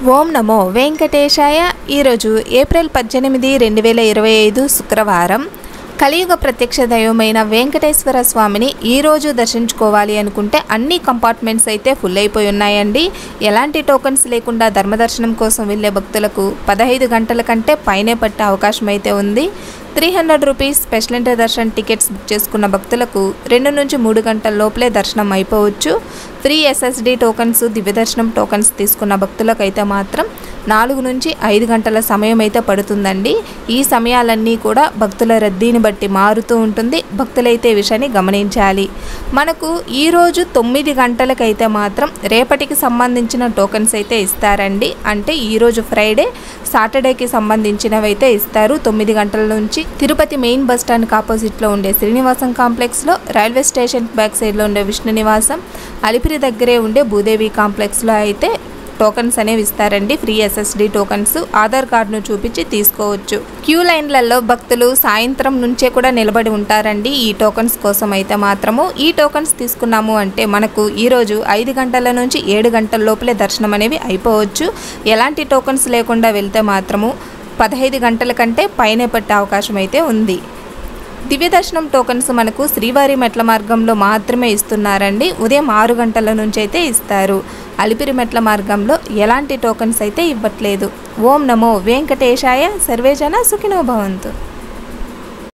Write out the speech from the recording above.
ఓం నమో వెంకటేశాయ. ఈరోజు ఏప్రిల్ 18, 2025 శుక్రవారం. కలియుగ ప్రత్యక్ష దైవమైన వెంకటేశ్వర స్వామిని ఈరోజు దర్శించుకోవాలి అనుకుంటే అన్ని కంపార్ట్మెంట్స్ అయితే ఫుల్ అయిపోయి ఉన్నాయండి. ఎలాంటి టోకన్స్ లేకుండా ధర్మదర్శనం కోసం వెళ్ళే భక్తులకు 15 గంటల కంటే పైనే పట్టే అవకాశం అయితే ఉంది. 300 rupees special entry Darshan tickets book చేసుకున్న భక్తులకు 2 నుంచి 3 గంటల లోపలే దర్శనం అయిపోవచ్చు. ఫ్రీ SSD టోకన్స్, దివ్య దర్శనం టోకన్స్ తీసుకున్న భక్తులకైతే మాత్రం 4 నుంచి 5 గంటల సమయం అయితే పడుతుందండి. ఈ సమయాలన్నీ కూడా భక్తుల రద్దీని బట్టి మారుతూ ఉంటుంది. భక్తులైతే ఈ విషయాన్ని గమనించాలి. మనకు ఈరోజు 9 గంటలకైతే మాత్రం రేపటికి సంబంధించిన టోకన్స్ అయితే ఇస్తారండి. అంటే ఈరోజు ఫ్రైడే, సాటర్డేకి సంబంధించినవి అయితే ఇస్తారు. 9 గంటల నుంచి తిరుపతి మెయిన్ బస్ స్టాండ్కి ఆపోజిట్లో ఉండే శ్రీనివాసం కాంప్లెక్స్లో, రైల్వే స్టేషన్ బ్యాక్ సైడ్లో ఉండే విష్ణు నివాసం, అలిపిరి దగ్గరే ఉండే భూదేవి కాంప్లెక్స్లో అయితే టోకన్స్ అనేవి ఇస్తారండి. ఫ్రీ SSD టోకన్స్ ఆధార్ కార్డును చూపించి తీసుకోవచ్చు. క్యూ లైన్లలో భక్తులు సాయంత్రం నుంచే కూడా నిలబడి ఉంటారండి ఈ టోకన్స్ కోసం అయితే మాత్రము. ఈ టోకన్స్ తీసుకున్నాము అంటే మనకు ఈరోజు 5 గంటల నుంచి 7 గంటల లోపలే దర్శనం అనేవి అయిపోవచ్చు. ఎలాంటి టోకన్స్ లేకుండా వెళ్తే మాత్రము 15 గంటల కంటే పైనే పట్టే అవకాశం అయితే ఉంది. దివ్య దర్శనం టోకన్స్ మనకు శ్రీవారి మెట్ల మార్గంలో మాత్రమే ఇస్తున్నారండి. ఉదయం 6 గంటల నుంచి అయితే ఇస్తారు. అలిపిరి మెట్ల మార్గంలో ఎలాంటి టోకన్స్ అయితే ఇవ్వట్లేదు. ఓం నమో వెంకటేశాయ. సర్వేజన సుఖినో భవంతు.